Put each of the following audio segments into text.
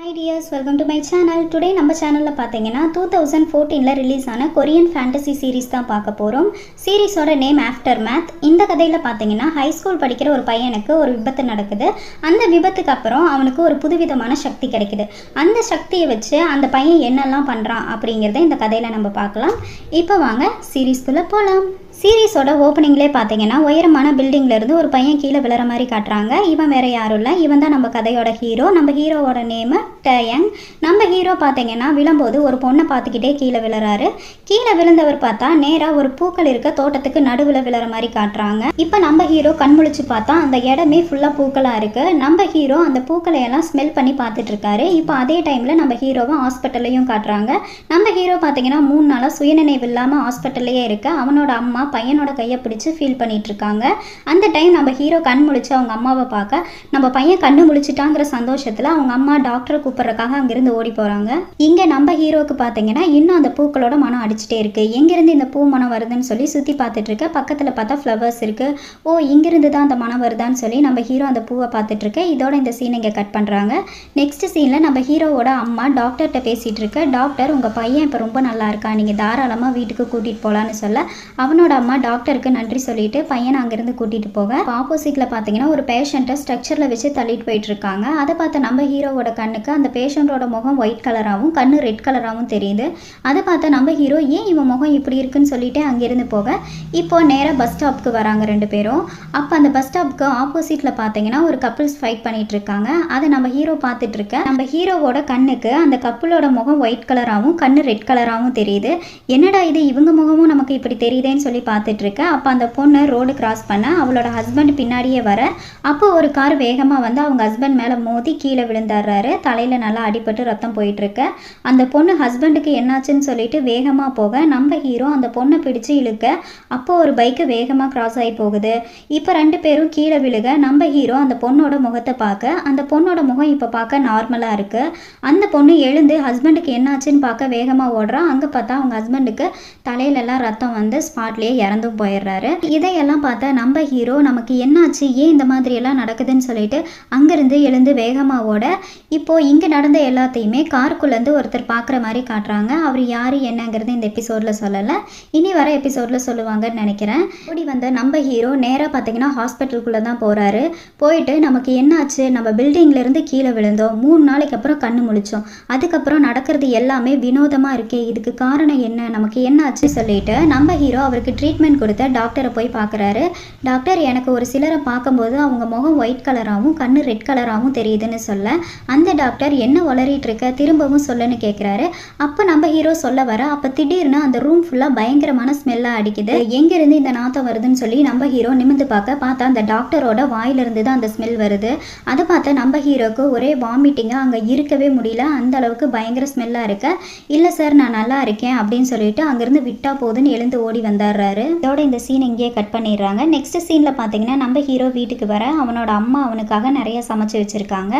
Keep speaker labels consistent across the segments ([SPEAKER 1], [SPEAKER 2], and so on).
[SPEAKER 1] Hi dears, welcome to my channel. Today நம்ம சேனல்ல பாத்தீங்கன்னா 2014ல ரிலீஸ் ஆன கொரியன் ஃபேண்டசி சீரிஸ் தான் பார்க்க போறோம். சீரிஸோட நேம் ஆஃப்டர் மேத். இந்த கதையில பாத்தீங்கன்னா ஹை ஸ்கூல் படிக்கிற ஒரு பையனுக்கு ஒரு விபத்து நடக்குது. அந்த விபத்துக்கு அப்புறம் அவனுக்கு ஒரு புதுவிதமான சக்தி கிடைக்குது. அந்த சக்தியை வச்சு அந்த பையன் என்னெல்லாம் பண்றான் அப்படிங்கறத இந்த கதையில நம்ம பார்க்கலாம். இப்போ வாங்க சீரிஸ்க்குள்ள போலாம். சீரிஸோட ஓப்பனிங்லேயே பார்த்தீங்கன்னா உயரமான பில்டிங்லேருந்து ஒரு பையன் கீழே விழுற மாதிரி காட்டுறாங்க. இவன் வேற யாரும் இல்லை, இவன் தான் நம்ம கதையோட ஹீரோ. நம்ம ஹீரோவோட நேமு டயங். நம்ம ஹீரோ பார்த்தீங்கன்னா விழும்போது ஒரு பொண்ணை பார்த்துக்கிட்டே கீழே விழுறாரு. கீழே விழுந்தவர் பார்த்தா நேராக ஒரு பூக்கள் இருக்க தோட்டத்துக்கு நடுவில் விழுற மாதிரி காட்டுறாங்க. இப்போ நம்ம ஹீரோ கண்முழிச்சு பார்த்தா அந்த இடமே ஃபுல்லாக பூக்களாக இருக்குது. நம்ம ஹீரோ அந்த பூக்களை எல்லாம் ஸ்மெல் பண்ணி பார்த்துட்டு இருக்காரு. இப்போ அதே டைமில் நம்ம ஹீரோவை ஹாஸ்பிட்டல்லையும் காட்டுறாங்க. நம்ம ஹீரோ பார்த்தீங்கன்னா 3 நாளாக சுயநினைவு இல்லாமல் ஹாஸ்பிட்டல்லையே இருக்க அவனோட அம்மா பையனோட கையை பிடிச்சு ஃபீல் பண்ணிட்டு இருக்காங்க. அந்த டைம் நம்ம ஹீரோ கண் முழிச்சு அவங்க அம்மாவை பார்க்க நம்ம பையன் கண்ணு முழிச்சிட்டாங்கிற சந்தோஷத்தில் அவங்க அம்மா டாக்டரை கூப்பிட்றதுக்காக அங்கிருந்து ஓடி போகிறாங்க. இங்கே நம்ம ஹீரோவுக்கு பார்த்தீங்கன்னா இன்னும் அந்த பூக்களோட மனம் அடிச்சுட்டே இருக்கு. எங்கேருந்து இந்த பூ மனம் வருதுன்னு சொல்லி சுற்றி பார்த்துட்டு இருக்க. பக்கத்தில் பார்த்தா ஃப்ளவர்ஸ் இருக்கு. ஓ, இங்கிருந்து தான் அந்த மனம் வருதான்னு சொல்லி நம்ம ஹீரோ அந்த பூவை பார்த்துட்டு இருக்க. இதோட இந்த சீன் இங்கே கட் பண்ணுறாங்க. நெக்ஸ்ட் சீனில் நம்ம ஹீரோவோட அம்மா டாக்டர்கிட்ட பேசிகிட்டு இருக்க. டாக்டர், உங்கள் பையன் இப்போ ரொம்ப நல்லா இருக்கா, நீங்கள் தாராளமாக வீட்டுக்கு கூட்டிகிட்டு போகலான்னு சொல்ல அவனோட அம்மா டாக்டருக்கு நன்றி சொல்லிட்டு பையனை அங்கிருந்து கூட்டிட்டு போக ஆப்போசிட்ல பாத்தீங்கன்னா ஒரு பேஷண்ட்டை ஸ்ட்ரக்சர்ல வச்சு தள்ளிட்டு போயிட்டு இருக்காங்க. அதை பார்த்த நம்ம ஹீரோவோட கண்ணுக்கு அந்த பேஷண்டோட முகம் ஒயிட் கலராகவும் கண்ணு ரெட் கலராகவும் தெரியுது. அதை பார்த்த நம்ம ஹீரோ ஏன் இவன் முகம் இப்படி இருக்குன்னு சொல்லிட்டு அங்கிருந்து போக இப்போ நேராக பஸ் ஸ்டாப்க்கு வராங்க 2 பேரும். அப்போ அந்த பஸ் ஸ்டாப்க்கு ஆப்போசிட்ல பாத்தீங்கன்னா ஒரு கப்பிள்ஸ் ஃபைட் பண்ணிட்டு இருக்காங்க. அதை நம்ம ஹீரோ பார்த்துட்டு இருக்க. நம்ம ஹீரோவோட கண்ணுக்கு அந்த கப்பிளோட முகம் ஒயிட் கலராகவும் கண்ணு ரெட் கலராகவும் தெரியுது. என்னடா இது, இவங்க முகமும் நமக்கு இப்படி தெரியுதேன்னு சொல்லி பார்த்துட்டு இருக்க. அப்போ அந்த பொண்ணு ரோடு கிராஸ் பண்ண அவளோட ஹஸ்பண்ட் பின்னாடியே வர அப்போ ஒரு கார் வேகமாக வந்து அவங்க ஹஸ்பண்ட் மேலே மோதி கீழே விழுந்தாடுறாரு. தலையில் நல்லா அடிபட்டு ரத்தம் போயிட்டு இருக்க. அந்த பொண்ணு ஹஸ்பண்டுக்கு என்னாச்சுன்னு சொல்லிட்டு வேகமாக போக நம்ம ஹீரோ அந்த பொண்ணை பிடிச்சு இழுக்க அப்போ ஒரு பைக்கு வேகமாக கிராஸ் ஆகி போகுது. இப்போ 2 பேரும் கீழே விழுக நம்ம ஹீரோ அந்த பொண்ணோட முகத்தை பார்க்க அந்த பொண்ணோட முகம் இப்போ பார்க்க நார்மலாக இருக்கு. அந்த பொண்ணு எழுந்து ஹஸ்பண்டுக்கு என்னாச்சுன்னு பார்க்க வேகமாக ஓடுறா. அங்கே பார்த்தா அவங்க ஹஸ்பண்டுக்கு தலையிலெல்லாம் ரத்தம் வந்து ஸ்பாட்லேயே இறந்தும் போயிடுறாரு. இதையெல்லாம் பார்த்தா நம்ம ஹீரோ நமக்கு என்னாச்சு, ஏன் இந்த மாதிரி எல்லாம் நடக்குதுன்னு சொல்லிட்டு அங்கிருந்து எழுந்து வேகமாக ஓட இப்போ இங்கே நடந்த எல்லாத்தையுமே காருக்குள்ளேருந்து ஒருத்தர் பார்க்குற மாதிரி காட்டுறாங்க. அவர் யார் என்னங்கிறது இந்த எபிசோடில் சொல்லலை, இனி வர எபிசோடில் சொல்லுவாங்கன்னு நினைக்கிறேன். ஓடி வந்த நம்ம ஹீரோ நேராக பார்த்தீங்கன்னா ஹாஸ்பிட்டலுக்குள்ளே தான் போகிறாரு. போயிட்டு நமக்கு என்னாச்சு, நம்ம பில்டிங்லேருந்து கீழே விழுந்தோம், 3 நாளைக்கு அப்புறம் கண்ணு முழிச்சோம், அதுக்கப்புறம் நடக்கிறது எல்லாமே வினோதமாக இருக்கே, இதுக்கு காரணம் என்ன, நமக்கு என்னாச்சு சொல்லிட்டு நம்ம ஹீரோ அவருக்கு ட்ரீட்மெண்ட் கொடுத்த டாக்டரை போய் பார்க்குறாரு. டாக்டர், எனக்கு ஒரு சிலரை பார்க்கும்போது அவங்க முகம் ஒயிட் கலராகவும் கண்ணு ரெட் கலராகவும் தெரியுதுன்னு சொல்ல அந்த டாக்டர் என்ன வளரிட்டு இருக்க, திரும்பவும் சொல்லுன்னு கேட்குறாரு. அப்போ நம்ம ஹீரோ சொல்ல வர அப்போ திடீர்னு அந்த ரூம் ஃபுல்லாக பயங்கரமான ஸ்மெல்லாக அடிக்குது. எங்கேருந்து இந்த நாத்தம் வருதுன்னு சொல்லி நம்ம ஹீரோ நிமிந்து பார்த்தா அந்த டாக்டரோட வாயிலிருந்து தான் அந்த ஸ்மெல் வருது. அதை பார்த்த நம்ம ஹீரோக்கு ஒரே வாமிட்டிங்காக அங்கே இருக்கவே முடியல, அந்த அளவுக்கு பயங்கர ஸ்மெல்லாக இருக்கு. இல்லை சார், நான் நல்லா இருக்கேன் அப்படின்னு சொல்லிட்டு அங்கேருந்து விட்டா போதுன்னு எழுந்து ஓடி வந்துடுறாரு. இதோட இந்த சீன் இங்கேயே கட் பண்ணிடுறாங்க. நெக்ஸ்ட் சீனில் பார்த்தீங்கன்னா நம்ம ஹீரோ வீட்டுக்கு வர அவனோட அம்மா அவனுக்காக நிறைய சமைச்சு வச்சுருக்காங்க.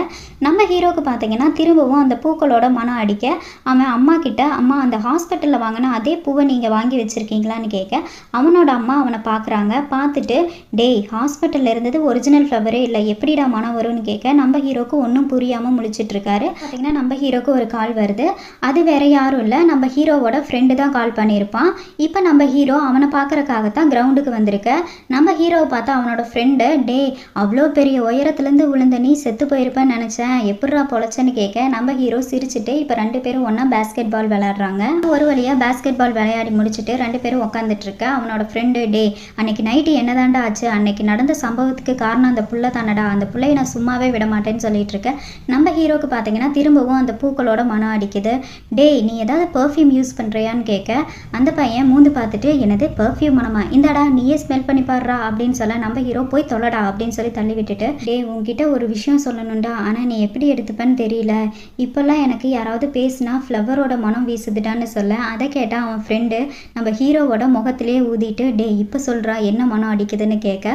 [SPEAKER 1] நம்ம ஹீரோக்கு பார்த்தீங்கன்னா திரும்பவும் அந்த பூக்களோட மனம் அடிக்க அவன் அம்மா கிட்ட, அம்மா அந்த ஹாஸ்பிட்டலில் வாங்கினா அதே பூவை நீங்கள் வாங்கி வச்சுருக்கீங்களான்னு கேட்க அவனோட அம்மா அவனை பார்க்குறாங்க. பார்த்துட்டு டேய், ஹாஸ்பிட்டலில் இருந்தது ஒரிஜினல் ஃப்ளவரே இல்லை, எப்படிடா மனம் வரும்னு கேட்க நம்ம ஹீரோக்கு ஒன்றும் புரியாமல் முழிச்சிட்டு இருக்காரு. பார்த்தீங்கன்னா நம்ம ஹீரோக்கு ஒரு கால் வருது. அது வேற யாரும் இல்லை, நம்ம ஹீரோவோட ஃப்ரெண்டு தான் கால் பண்ணியிருப்பான். இப்போ நம்ம ஹீரோ அவனை பார்க்குறக்காகத்தான் கிரவுண்டுக்கு வந்திருக்க. நம்ம ஹீரோவை பார்த்தா அவனோட ஃப்ரெண்டு, டே அவ்வளோ பெரிய உயரத்துலேருந்து விழுந்த நீ செத்து போயிருப்பேன்னு நினச்சேன், எப்படிரா பொழைச்சேன்னு கேட்க நம்ம ஹீரோ சிரிச்சுட்டு இப்போ 2 பேரும் ஒன்றா பேஸ்கெட் பால் விளையாடுறாங்க. ஒரு வழியாக பேஸ்கெட் பால் விளையாடி முடிச்சுட்டு 2 பேரும் உட்காந்துட்டு இருக்க. அவனோட ஃப்ரெண்டு, டே அன்னைக்கு நைட்டு என்னதாண்டா ஆச்சு, அன்னைக்கு நடந்த சம்பவத்துக்கு காரணம் அந்த புள்ள தானடா, அந்த புள்ளையை நான் சும்மாவே விட மாட்டேன்னு சொல்லிட்டு இருக்கேன். நம்ம ஹீரோக்கு பார்த்தீங்கன்னா திரும்பவும் அந்த பூக்களோட மனம் அடிக்குது. டே, நீ ஏதாவது பெர்ஃப்யூம் யூஸ் பண்ணுறியான்னு கேட்க அந்த பையன் மூந்து பார்த்துட்டு, என்னது பெர்ஃப்யூம் மனமா, இந்தாடா நீயே ஸ்மெல் பண்ணி பாடுறா அப்படின்னு சொல்ல நம்ம ஹீரோ போய் தொலைடா அப்படின்னு சொல்லி தள்ளி விட்டுட்டு, டே உன்கிட்ட ஒரு விஷயம் சொல்லணும்டா, ஆனால் நீ எப்படி எடுத்துப்பேன்னு தெரியல, இப்போல்லாம் எனக்கு யாராவது பேசினா ஃப்ளவரோட மனம் வீசுதுடான்னு சொல்ல அதை கேட்டால் அவன் ஃப்ரெண்டு நம்ம ஹீரோவோட முகத்திலே ஊதிட்டு, டே இப்போ சொல்கிறா என்ன மனம் அடிக்குதுன்னு கேட்க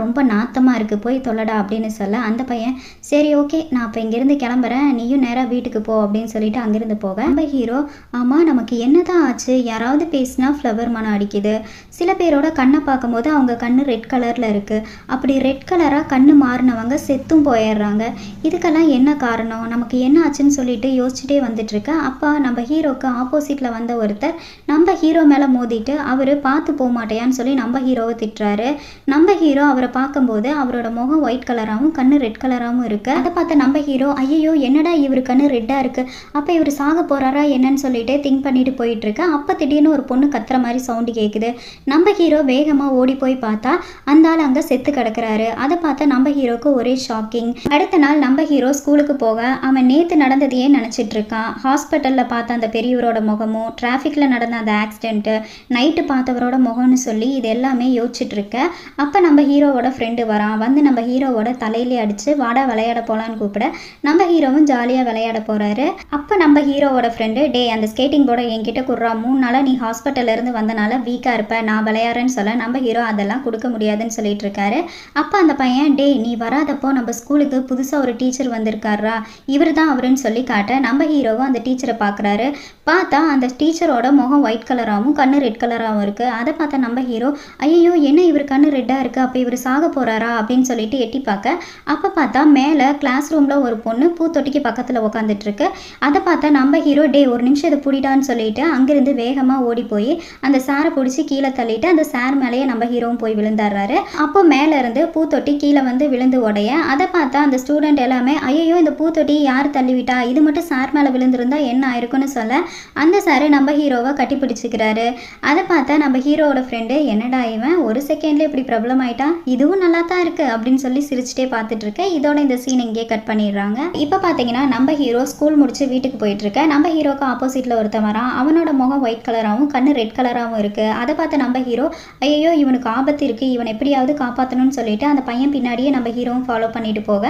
[SPEAKER 1] ரொம்ப நாத்தமாக இருக்குது, போய் தொலைடா அப்படின்னு சொல்ல அந்த பையன் சரி ஓகே நான் இப்போ இங்கேருந்து கிளம்புறேன், நீயும் நேராக வீட்டுக்கு போ அப்படின்னு சொல்லிட்டு அங்கேருந்து போக நம்ம ஹீரோ, ஆமாம் நமக்கு என்னதான் ஆச்சு, யாராவது பேசினா ஃப்ளவர் மனம் அடிக்குது, சில பேரோட கண்ணை பார்க்கும்போது அவங்க கண்ணு ரெட் கலரில் இருக்குது. அப்படி ரெட் கலராக கண்ணு மாறினவங்க செத்தும் போயிடுறாங்க. இதுக்கெல்லாம் என்ன காரணம், நமக்கு என்ன ஆச்சுன்னு சொல்லிட்டு யோசிச்சுட்டே வந்துட்டுருக்கேன். அப்போ நம்ம ஹீரோக்கு ஆப்போசிட்டில் வந்த ஒருத்தர் நம்ம ஹீரோ மேலே மோதிட்டு அவர் பார்த்து போக மாட்டேயான்னு சொல்லி நம்ம ஹீரோவை திட்டுறாரு. நம்ம ஹீரோ அவரை பார்க்கும்போது அவரோட முகம் ஒயிட் கலராகவும் கண்ணு ரெட் கலராகவும் இருக்குது. அதை பார்த்த நம்ம ஹீரோ ஐயோ என்னடா இவர் கண்ணு ரெட்டாக இருக்குது, அப்போ இவர் சாக போகிறாரா என்னன்னு சொல்லிட்டு திங்க் பண்ணிட்டு போயிட்டுருக்கு. அப்போ திடீர்னு ஒரு பொண்ணு கத்துற மாதிரி சவுண்டு கேட்குது. நம்ம ஹீரோ வேகமாக ஓடி போய் பார்த்தா அந்த ஆள் அங்கே செத்து கிடக்குறாரு. அதை பார்த்தா நம்ம ஹீரோக்கு ஒரே ஷாக்கிங். அடுத்த நாள் நம்ம ஹீரோ ஸ்கூலுக்கு போக அவன் நேற்று நடந்ததையே நினச்சிட்டு இருக்கான். ஹாஸ்பிட்டலில் பார்த்த அந்த பெரியவரோட முகமும் டிராஃபிக்கில் நடந்த அந்த ஆக்சிடென்ட்டு நைட்டு பார்த்தவரோட முகம்னு சொல்லி இது எல்லாமே யோசிச்சுட்டு இருக்க. அப்போ நம்ம ஹீரோவோட ஃப்ரெண்டு வரான். வந்து நம்ம ஹீரோவோட தலையிலே அடித்து வாடா விளையாட போகலான்னு கூப்பிட நம்ம ஹீரோவும் ஜாலியாக விளையாட போகிறாரு. அப்போ நம்ம ஹீரோவோட ஃப்ரெண்டு டே அந்த ஸ்கேட்டிங் போர்டை என்கிட்ட குடுறா, 3 நாளாக நீ ஹாஸ்பிட்டல்லேருந்து வந்தனால வீக்காக இருப்ப, நான் விளையாடுறேன்னு சொல்ல நம்ம ஹீரோ அதெல்லாம் கொடுக்க முடியாதுன்னு சொல்லிட்டு இருக்காரு. அப்போ அந்த பையன் டே நீ வராதப்போ நம்ம ஸ்கூலுக்கு புதுசாக ஒரு டீச்சர் வந்திருக்காரா, இவர் தான் அவருன்னு சொல்லி காட்ட நம்ம ஹீரோவும் அந்த டீச்சரை பார்க்குறாரு. பார்த்தா அந்த டீச்சரோட முகம் ஒயிட் கலராகவும் கண்ணு ரெட் கலராகவும் இருக்குது. அதை பார்த்தா நம்ம ஹீரோ ஐயோ என்ன இவர் கண்ணு ரெட்டாக இருக்குது, அப்போ இவர் சாக போகிறாரா அப்படின்னு சொல்லிட்டு எட்டி பார்க்க அப்போ பார்த்தா மேலே கிளாஸ் ரூமில் ஒரு பொண்ணு பூத்தொட்டிக்கு பக்கத்தில் உட்காந்துட்டு இருக்கு. அதை பார்த்தா நம்ம ஹீரோ டே ஒரு நிமிஷம் இதை பிடிடான்னு சொல்லிட்டு அங்கேருந்து வேகமாக ஓடி போய் அந்த சாரை பிடிச்சி கீழே தள்ளிட்டு அந்த சார் மேலேயே நம்ம ஹீரோவும் போய் விழுந்துடுறாரு. அப்போ மேலே இருந்து பூத்தொட்டி கீழே வந்து விழுந்து உடைய அதை பார்த்தா அந்த ஸ்டூடெண்ட் எல்லாமே ஐயோ இந்த பூத்தொட்டி யார் தள்ளிவிட்டா, இது மட்டும் சார் மேலே விழுந்திருந்தா என்ன ஆயிருக்குன்னு சொல்ல அந்த சாரு நம்ம ஹீரோவை கட்டி பிடிச்சிக்கிறாரு. அதை பார்த்தா நம்ம ஹீரோவோட ஃப்ரெண்டு என்னடா இவன் ஒரு செகண்ட்ல இப்படி ப்ராப்ளம் ஆயிட்டான், இதுவும் நல்லா தான் இருக்கு அப்படின்னு சொல்லி சிரிச்சுட்டே பார்த்துட்டு இருக்க. இதோட இந்த சீன் இங்கே கட் பண்ணிடுறாங்க. இப்போ பார்த்தீங்கன்னா நம்ம ஹீரோ ஸ்கூல் முடிச்சு வீட்டுக்கு போயிட்டு இருக்க. நம்ம ஹீரோக்கு ஆப்போசிட்ல ஒருத்தன் வரான். அவனோட முகம் ஒயிட் கலராகவும் கண்ணு ரெட் கலராகவும் இருக்கு. அதை பார்த்து நம்ம ஹீரோ ஐயோ இவனுக்கு ஆபத்து இருக்கு, இவன் எப்படியாவது காப்பாற்றணும்னு சொல்லிட்டு அந்த பையன் பின்னாடியே நம்ம ஹீரோவும் ஃபாலோ பண்ணிட்டு போக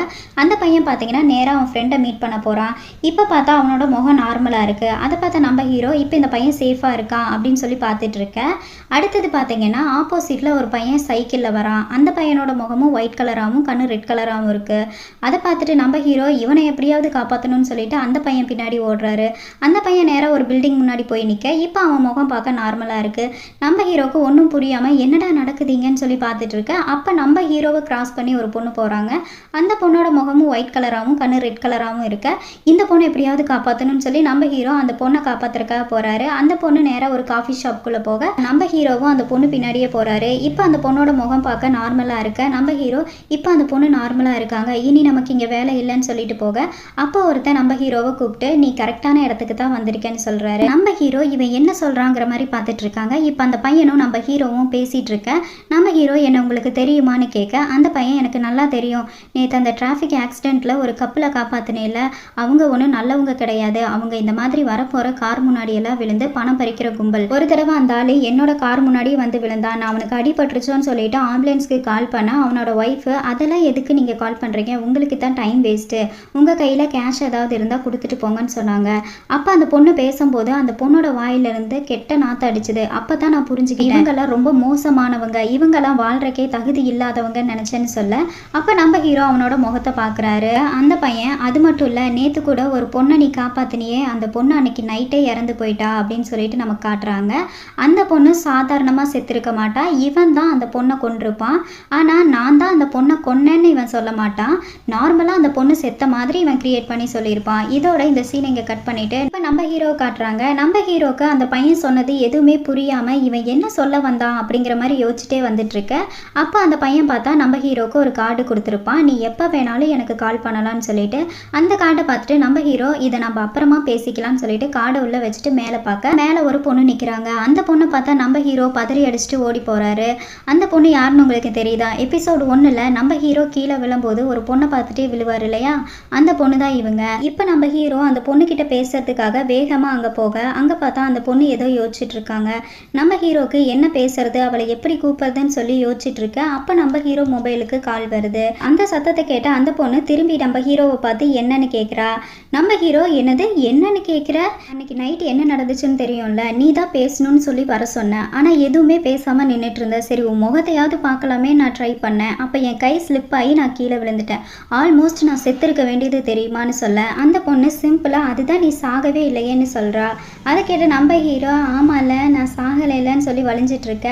[SPEAKER 1] அந்த பையன் பார்த்தீங்கன்னா நேராக அவன் ஃப்ரெண்டை மீட் பண்ண போறான். இப்போ பார்த்தா அவனோட முகம் நார்மலாக இருக்கு. அதை பார்த்தா நம்ம ஹீரோ இப்போ இந்த பையன் சேஃபாக இருக்கான் அப்படின்னு சொல்லி பார்த்துட்டு இருக்க. அடுத்தது பார்த்தீங்கன்னா ஆப்போசிட்ல ஒரு பையன் சைக்கிளில் வரான். அந்த பையனோட முகமும் ஒயிட் கலராகவும் கண்ணு ரெட் கலராகவும் இருக்கு. அதை பார்த்துட்டு நம்ம ஹீரோ இவனை எப்படியாவது காப்பாற்றணும்னு சொல்லிட்டு அந்த பையன் பின்னாடி ஓடுறாரு. அந்த பையன் நேராக ஒரு பில்டிங் முன்னாடி போய் நிற்க இப்போ அவன் முகம் பார்க்க நார்மலாக இருக்கு. நம்ம ஹீரோக்கு ஒன்றும் புரியாமல் என்னடா நடக்குதுங்கன்னு சொல்லி பார்த்துட்டு இருக்க. அப்போ நம்ம ஹீரோவை கிராஸ் பண்ணி ஒரு பொண்ணு போகிறாங்க. அந்த பொண்ணோட முகமும் ஒயிட் கலராகவும் கண்ணு ரெட் கலராகவும் இருக்க. இந்த பொண்ணை எப்படியாவது காப்பாற்றணும்னு சொல்லி நம்ம ஹீரோ அந்த பொண்ணை காப்பாற்றுறக்காக போகிறாரு. அந்த பொண்ணு நேராக ஒரு காஃபி ஷாப்புக்குள்ளே போக நம்ம ஹீரோவும் அந்த பொண்ணு பின்னாடியே போகிறாரு. இப்போ அந்த பொண்ணோட முகம் பார்க்க நார்மலாக இருக்க. நம்ம ஹீரோ இப்போ அந்த பொண்ணு நார்மலாக இருக்காங்க, இனி நமக்கு இங்கே வேலை இல்லைன்னு சொல்லிட்டு போக அப்போ ஒருத்தன் நம்ம ஹீரோவை கூப்பிட்டு நீ கரெக்டான இடத்துக்கு தான் வந்திருக்கேன்னு சொல்கிறாரு. நம்ம ஹீரோ இவன் என்ன சொல்கிறாங்கிற மாதிரி பார்த்துட்டு இருக்காங்க. இப்போ அந்த பையனும் நம்ம ஹீரோவும் பேசிகிட்டு இருக்க. நம்ம ஹீரோ என்ன உங்களுக்கு தெரியுமான்னு கேட்க அந்த பையன் எனக்கு நல்லா தெரியும், நேற்று அந்த டிராஃபிக் ஆக்சிடெண்ட்டில் ஒரு கப்பலை காப்பாற்றினேல, அவங்க ஒன்றும் நல்லவங்க கிடையாது, அவங்க இந்த மாதிரி வரப்போகிற கார் முன்னாடியெல்லாம் விழுந்து பணம் பறிக்கிற கும்பல். ஒரு தடவை அந்த ஆள் என்னோட கார் முன்னாடியே வந்து விழுந்தான், நான் அவனுக்கு அடிபட்டுருச்சோன்னு சொல்லிட்டு ஆம்புலன்ஸ்க்கு கால் பண்ண அவனோட ஒய்ஃபு அதெல்லாம் எதுக்கு நீங்கள் கால் பண்ணுறீங்க, உங்களுக்கு தான் டைம் வேஸ்ட்டு, உங்கள் கையில் கேஷ் ஏதாவது இருந்தால் கொடுத்துட்டு போங்கன்னு சொன்னாங்க. அப்போ அந்த பொண்ணு பேசும்போது அந்த பொண்ணோட வாயிலிருந்து கெட்ட நாற்று அடிச்சுது. அப்போ தான் நான் புரிஞ்சுக்கிட்டேன் இவங்கெல்லாம் ரொம்ப மோசமானவங்க, இவங்கெல்லாம் வாழ்றக்கே தகுதி இல்லாதவங்கன்னு நினச்சேன்னு சொல்ல அப்போ நம்ம ஹீரோ அவனோட முகத்தை பார்க்குறாரு. அந்த பையன் அது மட்டும் இல்லை நேற்று கூட ஒரு பொண்ணை நீ காப்பாற்றினியே, அந்த பொண்ணு அன்னைக்கு நைட்டே இறந்து போயிட்டா அப்படின்னு சொல்லிட்டு நமக்கு காட்டுறாங்க. அந்த பொண்ணு சாதாரணமாக செத்துருக்க மாட்டா, இவன் தான் அந்த பொண்ணை கொண்டிருப்பான். ஆனால் நான் தான் அந்த பொண்ணை கொன்னேன்னு இவன் சொல்ல மாட்டான், நார்மலாக அந்த பொண்ணு செத்த மாதிரி இவன் கிரியேட் பண்ணி சொல்லியிருப்பான். இதோட இந்த சீன் இங்கே கட் பண்ணிட்டு இப்போ நம்ம ஹீரோவை காட்டுறாங்க. நம்ம ஹீரோக்கு அந்த பையன் சொன்னது எதுவுமே புரியாமல் இவன் என்ன சொல்ல வந்தான் அப்படிங்கிற மாதிரி யோசிச்சுட்டே வந்துட்டு இருக்க. அப்போ அந்த பையன் பார்த்தா நம்ம ஹீரோக்கு ஒரு கார்டு கொடுத்துருப்பான், நீ எப்போ வேணாலும் எனக்கு கால் பண்ணலான்னு சொல்லிட்டு. அந்த கார்டை பார்த்துட்டு நம்ம ஹீரோ இதை நம்ம அப்புறமா பேசிக்கலாம்னு சொல்லிட்டு கார்டை உள்ள வச்சுட்டு மேலே பார்க்க மேலே ஒரு பொண்ணு நிற்கிறாங்க. அந்த பொண்ணை பார்த்தா நம்ம ஹீரோ பதறி அடிச்சுட்டு ஓடி போகிறாரு. அந்த பொண்ணு யாருன்னு உங்களுக்கு தெரியுதா? எபிசோடு 1ல் நம்ம ஹீரோ கீழே விழும்போது ஒரு பொண்ணை பார்த்துட்டே விழுவார் இல்லையா, அந்த பொண்ணு தான் இவங்க. இப்போ நம்ம ஹீரோ அந்த பொண்ணுக்கிட்ட பேசுறதுக்காக வேகமாக அங்கே போக அங்கே பார்த்தா அந்த பொண்ணு ஏதோ யோசிச்சுட்டு இருக்காங்க. நம்ம ஹீரோக்கு என்ன பேசுறது, அவளை எப்படி கூப்பிடுறதுன்னு சொல்லி யோசிச்சுட்டு இருக்க. அப்போ நம்ம ஹீரோ மொபைலுக்கு கால் வருது. அந்த சத்தத்தை கேட்ட அந்த பொண்ணு திரும்பி நம்ம ஹீரோவை பார்த்து என்னன்னு கேட்குறா. நம்ம ஹீரோ என்னன்னு கேட்குற, அன்னைக்கு நைட் என்ன நடந்துச்சுன்னு தெரியும்ல, நீ தான் பேசணும்னு சொல்லி வர சொன்னேன், ஆனால் எதுவுமே பேசாமல் நின்றுட்டு இருந்த, சரி உன் முகத்தையாவது பார்க்கலாமே நான் ட்ரை பண்ணேன், அப்போ என் கை ஸ்லிப் ஆகி நான் கீழே விழுந்துட்டேன், ஆல்மோஸ்ட் நான் செத்துருக்க வேண்டியது தெரியுமான்னு சொல்ல அந்த பொண்ணு சிம்பிளாக அதுதான் நீ சாகவே இல்லையேன்னு சொல்கிறா. அதை கேட்டு நம்ம ஹீரோ ஆமாம்ல நான் சாகலைன்னு சொல்லி வலிஞ்சிட்ருக்க.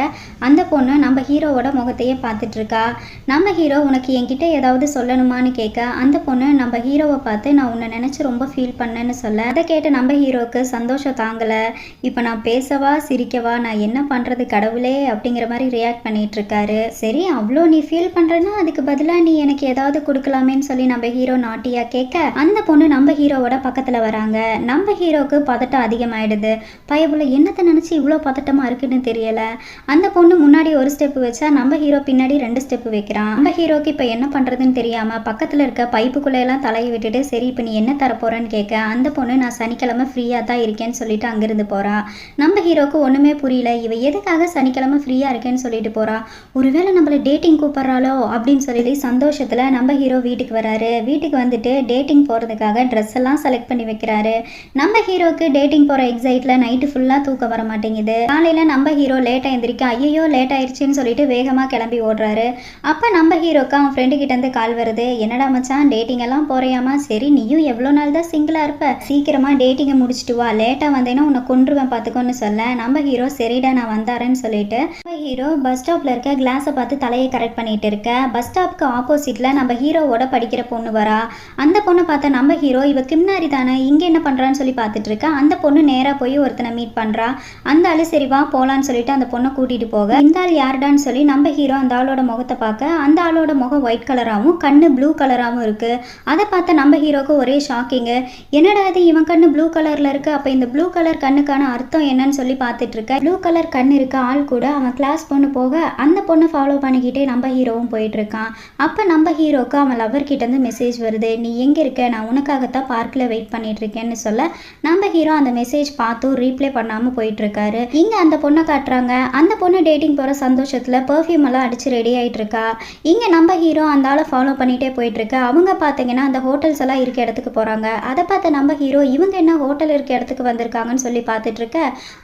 [SPEAKER 1] அந்த பொண்ணு நம்ம ஹீரோவோட முகத்தையே பார்த்துட்ருக்கா. நம்ம ஹீரோ உனக்கு என்கிட்ட ஏதாவது சொல்லணுமான்னு கேட்க அந்த பொண்ணு நம்ம ஹீரோவை பார்த்து நான் உன்னை நினச்சி ரொம்ப ஃபீல் பண்ணேன்னு சொல்ல. அதை கேட்டு நம்ம ஹீரோவுக்கு சந்தோஷம் தாங்கலை. இப்போ நான் பேசவா சிரிக்கவா நான் என்ன பண்ணுறது கடவுளே அப்படிங்கிற மாதிரி ரியாக்ட் பண்ணிகிட்ருக்காரு. சரி அவ்வளோ நீ ஃபீல் பண்ணுறேன்னா அதுக்கு பதிலாக நீ எனக்கு ஏதாவது கொடுக்கலாமேன்னு சொல்லி நம்ம ஹீரோ நாட்டியா கேட்க அந்த பொண்ணு நம்ம ஹீரோவோட பக்கத்தில் வராங்க. நம்ம ஹீரோவுக்கு பதட்டம் அதிகமாயிடுது. பயபுள்ள என்னத்தை நினச்சி இவ்வளோ பதட்டமாக இருக்குன்னு தெரியலை. அந்த பொண்ணு முன்னாடி ஒரு ஸ்டெப்பு வச்சா நம்ம ஹீரோ பின்னாடி 2 ஸ்டெப்பு வைக்கிறான். நம்ம ஹீரோக்கு இப்போ என்ன பண்ணுறதுன்னு தெரியாமல் பக்கத்தில் இருக்க பைப்புக்குள்ளேயெல்லாம் தலையை விட்டுட்டு சரி இப்போ நீ என்ன தரப்போறேன்னு கேட்க அந்த பொண்ணு நான் சனிக்கிழமை ஃப்ரீயாக தான் இருக்கேன்னு சொல்லிட்டு அங்கேருந்து போகிறா. நம்ம ஹீரோக்கு ஒன்றுமே புரியல. இவ எதுக்காக சனிக்கிழமை ஃப்ரீயாக இருக்கேன்னு சொல்லிட்டு போகிறா. ஒருவேளை நம்மளை டேட்டிங் கூப்பிட்றாளோ அப்படின்னு சொல்லி சந்தோஷத்தில் நம்ம ஹீரோ வீட்டுக்கு வராரு. வீட்டுக்கு வந்துட்டு டேட்டிங் போகிறதுக்காக ட்ரெஸ் எல்லாம் செலக்ட் பண்ணி வைக்கிறாரு. நம்ம ஹீரோக்கு டேட்டிங் போகிற எக்ஸைட்டில் நைட்டு ஃபுல்லாக தூக்கம் வர மாட்டேங்குது. காலையில் நம்ம ஹீரோ லேட்டாக எழுந்திரிக்க ஐயோ லேட் ஆயிடுச்சுன்னு சொல்லிட்டு வேகமாக கிளம்பி ஓடுறாரு. அப்போ நம்ம ஹீரோக்கு அவன் ஃப்ரெண்டு கிட்டேருந்து கால் வருது. என்னடா மச்சான் டேட்டிங் எல்லாம் போறியாமா? சரி நீயும் எவ்வளோ நாள் தான் சிங்கிளாக இருப்ப, சீக்கிரமாக டேட்டிங்கை முடிச்சுட்டு வா, லேட்டாக வந்தேன்னா உன்னை கொன்றுவேன் பார்த்துக்கோன்னு சொல்ல நம்ம ஹீரோ சரிடா நான் வந்தாரேன்னு சொல்லிட்டு நம்ம ஹீரோ பஸ் ஸ்டாப்பில் இருக்க கிளாஸை பார்த்து தலையை கரெக்ட் பண்ணிட்டு இருக்க. பஸ் ஸ்டாப்க்கு ஆப்போசிட்டில் நம்ம ஹீரோவோட படிக்கிற பொண்ணு வரா. அந்த பொண்ணை பார்த்தா நம்ம ஹீரோ இவ கிம்னாரி தானே இங்கே என்ன பண்ணுறான்னு சொல்லி பார்த்துட்டு இருக்கா. அந்த பொண்ணு நேராக போய் ஒருத்தனை மீட் பண்ணுறா. அந்த ஆள் சரி வா போகலான்னு சொல்லிட்டு அந்த பொண்ணை கூட்டிகிட்டு போக இந்த ஆள் யாருடான்னு சொல்லி நம்ம ஹீரோ அந்த ஆளோட முகத்தை பார்க்க அந்த ஆளோட முகம் ஒயிட் கலராகவும் கண்ணு ப்ளூ கலராகவும் இருக்குது. அதை பார்த்த நம்ம ஹீரோக்கு ஒரே ஷாக்கிங்கு. என்னடா இது இவன் கண்ணு ப்ளூ கலரில் இருக்குது, அப்போ இந்த ப்ளூ கலர் கண்ணுக்கான அர்த்தம் என்னன்னு சொல்லி பார்த்துட்டு இருக்க. ப்ளூ கலர் கண் இருக்க ஆள் கூட அவன் கிளாஸ் பொண்ணு போக அந்த பொண்ணை ஃபாலோ பண்ணிக்கிட்டே நம்ம ஹீரோவும் போயிட்டு இருக்கான். அப்போ நம்ம ஹீரோக்கு அவன் லவர் கிட்டேருந்து மெசேஜ் வருது. நீ எங்கே இருக்க, நான் உனக்காகத்தான் பார்க்கில் வெயிட் பண்ணிட்டு இருக்கேன்னு சொல்ல நம்ம ஹீரோ அந்த மெசேஜ் பார்த்தும் ரீப்ளே பண்ணாமல் போயிட்டு இருக்காரு. இங்கே அந்த பொண்ணை காட்டுறாங்க. அந்த பொண்ணு டேட்டிங் போகிற சந்தோஷத்தில் பெர்ஃப்யூம் எல்லாம் அடிச்சு ரெடி ஆகிட்டு இருக்கா. இங்கே நம்ம ஹீரோ அந்த ஆளை ஃபாலோ பண்ணிகிட்டே போயிட்டு இருக்கு. அவங்க பார்த்தீங்கன்னா அந்த ஹோட்டல்ஸ் எல்லாம் இருக்க இடத்துக்கு போகிறாங்க. அதை பார்த்த நம்ம ஹீரோ இவங்க என்ன ஹோட்டல் இருக்க இடத்துக்கு வந்திருக்காங்கன்னு சொல்லி பார்த்துட்டு இருக்க.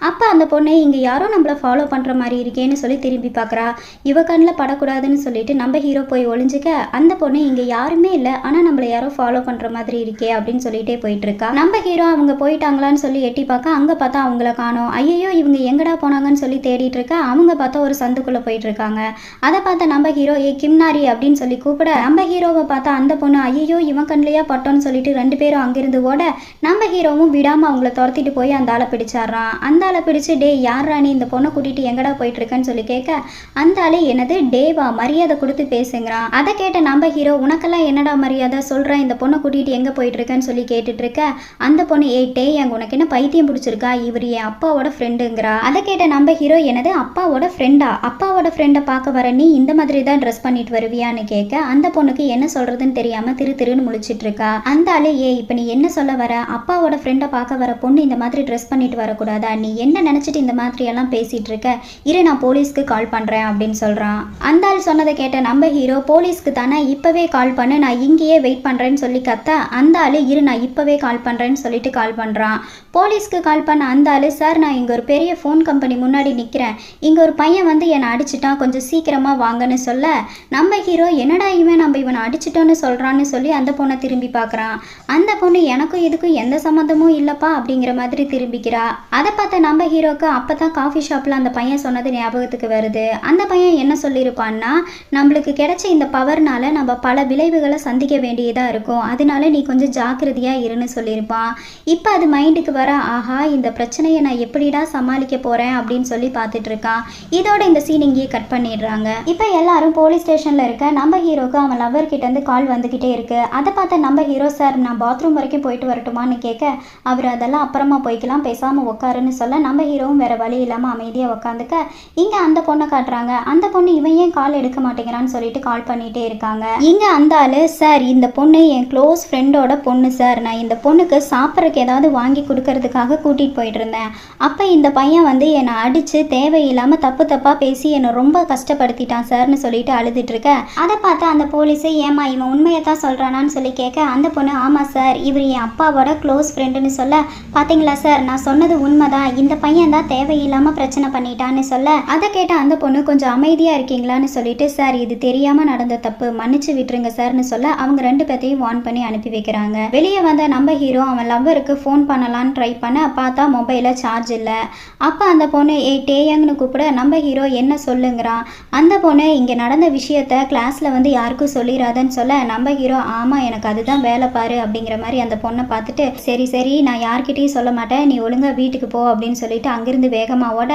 [SPEAKER 1] அப்போ அந்த பொண்ணு இங்கே யாரோ நம்மளை ஃபாலோ பண்ணுற மாதிரி இருக்கேன்னு சொல்லி திரும்பி பார்க்குறா. இவ கண்ணில் படக்கூடாதுன்னு சொல்லிட்டு நம்ம ஹீரோ போய் ஒளிஞ்சுக்க அந்த பொண்ணு இங்கே யாருமே இல்லை ஆனால் நம்மளை யாரோ ஃபாலோ பண்ணுற மாதிரி இருக்கே அப்படின்னு சொல்லிட்டே போயிட்டு இருக்கா. நம்ம ஹீரோ அவங்க போயிட்டாங்களான்னு சொல்லி எட்டி பார்க்க அங்கே பார்த்தா அவங்கள காணோம். ஐயோ இவங்க எங்கடா போனாங்கன்னு சொல்லி தேடிட்டு இருக்க. அவங்க பார்த்தா ஒரு சந்துக்குள்ளே போயிட்டு இருக்காங்க. அதை பார்த்த நம்ம ஹீரோ ஏ கிம்னாரி அப்படின்னு சொல்லி கூப்பிட நம்ம ஹீரோவை பார்த்தா அந்த பொண்ணு ஐயோ இவன் கண்ணிலையா பட்டோன்னு சொல்லிட்டு 2 பேரும் அங்கிருந்து ஓட நம்ம ஹீரோவும் விடாமல் அவங்கள துரத்திட்டு போய் அந்த ஆளை பிடிச்சாடுறான். அந்த ஆளை பிடிச்சு டே யார் ராணி இந்த பொண்ணை கூட்டிட்டு எங்கடா போயிட்டு இருக்கேன்னு சொல்லி கேட்க அந்த ஆளு என்னது டேவா மரியாதை கொடுத்து பேசுங்கிறான். அதை கேட்ட நம்ம ஹீரோ உனக்கெல்லாம் என்னடா மரியாதை சொல்கிறேன், இந்த பொண்ணை கூட்டிகிட்டு எங்கே போயிட்டு இருக்கேன்னு சொல்லி கேட்டுட்டு இருக்க. அந்த பொண்ணு டே உனக்கு என்ன பைத்தியம் பிடிச்சிருக்கா, இவர் என் அப்பாவோட ஃப்ரெண்டுங்கிறா. அதை கேட்ட நம்ம ஹீரோ என்னது அப்பாவோட ஃப்ரெண்டா, அப்பாவோட ஃப்ரெண்டை பார்க்க வர நீ இந்த மாதிரி தான் ட்ரெஸ் பண்ணிட்டு வருவியான்னு கேட்க அந்த பொண்ணுக்கு என்ன சொல்கிறதுன்னு தெரியாமல் திருன்னு முழிச்சிட்டு இருக்கா. அந்த ஆளு இப்போ நீ என்ன சொல்ல வர, அப்பாவோட ஃப்ரெண்டை பார்க்க வர பொண்ணு இந்த மாதிரி ட்ரெஸ் பண்ணிட்டு வரக்கூடாதா, நீ என்ன நினச்சிட்டு இந்த மாதிரி எல்லாம் பேசிகிட்டு இருக்க, இரு நான் போலீஸ்க்கு கால் பண்ணுறேன் அப்படின்னு சொல்கிறான். அந்த ஆள் சொன்னதை கேட்ட நம்ம ஹீரோ போலீஸ்க்கு தானே இப்போவே கால் பண்ணு, நான் இங்கேயே வெயிட் பண்ணுறேன்னு சொல்லி கத்த அந்த ஆள் இரு நான் இப்போவே கால் பண்ணுறேன்னு சொல்லிட்டு கால் பண்ணுறான். போலீஸ்க்கு கால் பண்ண அந்த ஆள் சார் நான் இங்கே ஒரு பெரிய ஃபோன் கம்பெனி முன்னாடி நிற்கிறேன், இங்கே ஒரு பையன் வந்து என்னை அடிச்சிட்டான் கொஞ்சம் சீக்கிரமாக வாங்கன்னு சொல்ல நம்ம ஹீரோ என்னடா இவன் நம்ம இவனை அடிச்சிட்டோன்னு சொல்கிறான்னு சொல்லி அந்த பொண்ணை திரும்பி பார்க்குறான். அந்த பொண்ணு எனக்கும் இதுக்கும் எந்த சம்மந்தமும் இல்லைப்பா அப்படிங்கிற மாதிரி திரும்பிக்கிறா. அதை பார்த்த நம்ம ஹீரோக்கு அப்போ தான் காஃபி ஷாப்பில் அந்த பையன் சொன்னது ஞாபகத்துக்கு வருது. அந்த பையன் என்ன சொல்லியிருப்பான்னா நம்மளுக்கு கிடைச்ச இந்த பவர்னால நம்ம பல விளைவுகளை சந்திக்க வேண்டியதாக இருக்கும், அதனால நீ கொஞ்சம் ஜாக்கிரதையாக இருன்னு சொல்லியிருப்பான். இப்போ அது மைண்டுக்கு வர ஆஹா இந்த பிரச்சனையை நான் எப்படிடா சமாளிக்க போகிறேன் அப்படின்னு சொல்லி பார்த்துட்டு இருக்கான். இதோட இந்த சீன் இங்கேயே கட் பண்ணிடுறாங்க. இப்போ எல்லாரும் போலீஸ் ஸ்டேஷனில் இருக்க நம்ம ஹீரோக்கு அவன் லவர் கிட்டேருந்து கால் வந்துக்கிட்டே இருக்கு. அதை பார்த்த நம்ம ஹீரோ சார் நான் பாத்ரூம் வரைக்கும் போயிட்டு வரட்டுமான்னு கேட்க அவர் அதெல்லாம் அப்புறமா போய்க்கலாம் பேசாமல் உட்காருன்னு சொல்ல நம்ம ஹீரோவும் வேற வழி இல்லாமல் அமைதியாக உட்காந்துக்க இங்கே அந்த பொண்ணை காட்டுறாங்க. அந்த பொண்ணு இவன் ஏன் கால் எடுக்க மாட்டேங்கிறான்னு சொல்லிட்டு கால் பண்ணிகிட்டே இருக்காங்க. இங்கே அந்த ஆள் சார் இந்த பொண்ணு என் க்ளோஸ் ஃப்ரெண்டோட பொண்ணு சார், நான் இந்த பொண்ணுக்கு சாப்பிட்றதுக்கு ஏதாவது வாங்கி கொடுக்கறதுக்காக கூட்டிகிட்டு போயிட்டு இருந்தேன். அப்போ இந்த பையன் வந்து என்னை அடித்து தேவையில்லாமல் தப்பாக பேசி என்னை ரொம்ப கஷ்டப்படுத்திட்டான் சார்னு சொல்லிட்டு அழுதுட்டு இருக்க. அதை பார்த்து அந்த போலீஸை ஏமா இவன் உண்மையை தான் சொல்கிறானான்னு சொல்லி கேட்க அந்த பொண்ணு ஆமாம் சார் இவர் என் அப்பாவோட க்ளோஸ் ஃப்ரெண்டுன்னு சொல்ல பார்த்தீங்களா சார் நான் சொன்னது உண்மைதான், இந்த பையன் தான் தேவையில்லாமல் பிரச்சனை பண்ணிட்டான்னு சொல்ல அதை கேட்ட அந்த பொண்ணு கொஞ்சம் அமைதியாக இருக்கீங்களான்னு சொல்லிட்டு சார் இது தெரியாமல் நடந்த தப்பு மன்னிச்சு விட்டுருங்க சார்னு சொல்ல அவங்க 2 பேர்த்தையும் வார்ன் பண்ணி அனுப்பி வைக்கிறாங்க. வெளியே வந்த நம்ம ஹீரோ அவன் லவ்வருக்கு நம்பருக்கு ஃபோன் பண்ணலான்னு ட்ரை பண்ண பார்த்தா மொபைலில் சார்ஜ் இல்லை. அப்போ அந்த பொண்ணு டேயங்னு கூப்பிட நம்ம ஹீரோ என்ன சொல்லுங்கிறான். அந்த பொண்ணு இங்கே நடந்த விஷயத்த கிளாஸில் வந்து யாருக்கும் சொல்லிடாதன்னு சொல்ல நம்ம ஹீரோ ஆமாம் எனக்கு அதுதான் வேலை பாரு அப்படிங்கிற மாதிரி அந்த பொண்ணை பார்த்துட்டு சரி சரி நான் யார்கிட்டையும் சொல்ல மாட்டேன், நீ ஒழுங்காக வீட்டுக்கு போ அப்படின்னு சொல்லிட்டு அங்கிருந்து வேகமாக ஓட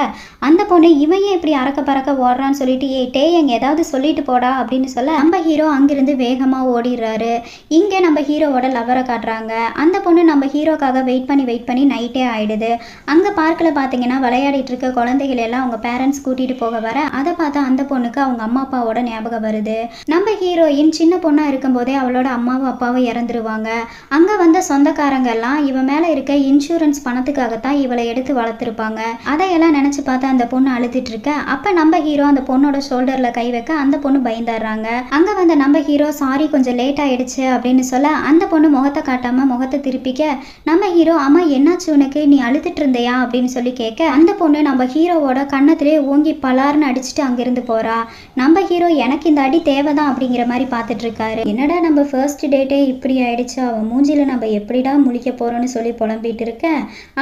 [SPEAKER 1] அந்த பொண்ணு இவன் இப்படி அறக்க பறக்க ஓடுறான்னு சொல்லிட்டு டேயங் ஏதாவது சொல்லிட்டு போடா அப்படின்னு சொல்ல நம்ம ஹீரோ அங்கிருந்து வேகமாக ஓடிடுறாரு. இங்கே நம்ம ஹீரோவோட லவரை காட்டுறாங்க. அந்த பொண்ணு நம்ம ஹீரோக்காக வெயிட் பண்ணி நைட்டே ஆயிடுது. அங்கே பார்க்கில் பார்த்தீங்கன்னா விளையாடிட்டு இருக்க குழந்தைகள் எல்லாம் அவங்க பேரண்ட்ஸ் கூட்டிகிட்டு போக வர அதை பார்த்தா அந்த பொண்ணுக்கு அவங்க அம்மா அப்பாவோட ஞாபகம் வருது. நம்ம ஹீரோயின் சின்ன பொண்ணாக இருக்கும்போதே அவளோட அம்மாவும் அப்பாவும் இறந்துருவாங்க. அங்கே வந்த சொந்தக்காரங்க எல்லாம் இவன் மேலே இருக்க இன்சூரன்ஸ் பணத்துக்காகத்தான் இவளை எடுத்து வளர்த்துருப்பாங்க. அதையெல்லாம் நினச்சி பார்த்தா அந்த பொண்ணு அழுதுட்டு இருக்க அப்போ நம்ம ஹீரோ அந்த பொண்ணோட ஷோல்டரில் கை வைக்க அந்த பொண்ணு பயந்துடுறாங்க. அங்கே வந்த நம்ம ஹீரோ சாரி கொஞ்சம் லேட் ஆயிடுச்சு அப்படின்னு சொல்ல அந்த பொண்ணு முகத்தை காட்டாம முகத்தை திருப்பிக்க நம்ம ஹீரோ அம்மா என்னாச்சு உனக்கு, நீ அழுதுட்டு இருந்தையா அப்படின்னு சொல்லி கேட்க அந்த பொண்ணு நம்ம ஹீரோவோட கண்ணத்திலே ஓங்கி பலார்னு அடிச்சுட்டு அங்கிருந்து போறா. நம்ம ஹீரோ எனக்கு இந்த அடி தேவைதான் அப்படிங்கிற மாதிரி பார்த்துட்டு இருக்காரு. என்னடா நம்ம ஃபர்ஸ்ட் டேட்டே இப்படி ஆயிடுச்சு, அவன் மூஞ்சில நம்ம எப்படிடா முழிக்க போறோம்னு சொல்லி புலம்பிட்டு இருக்க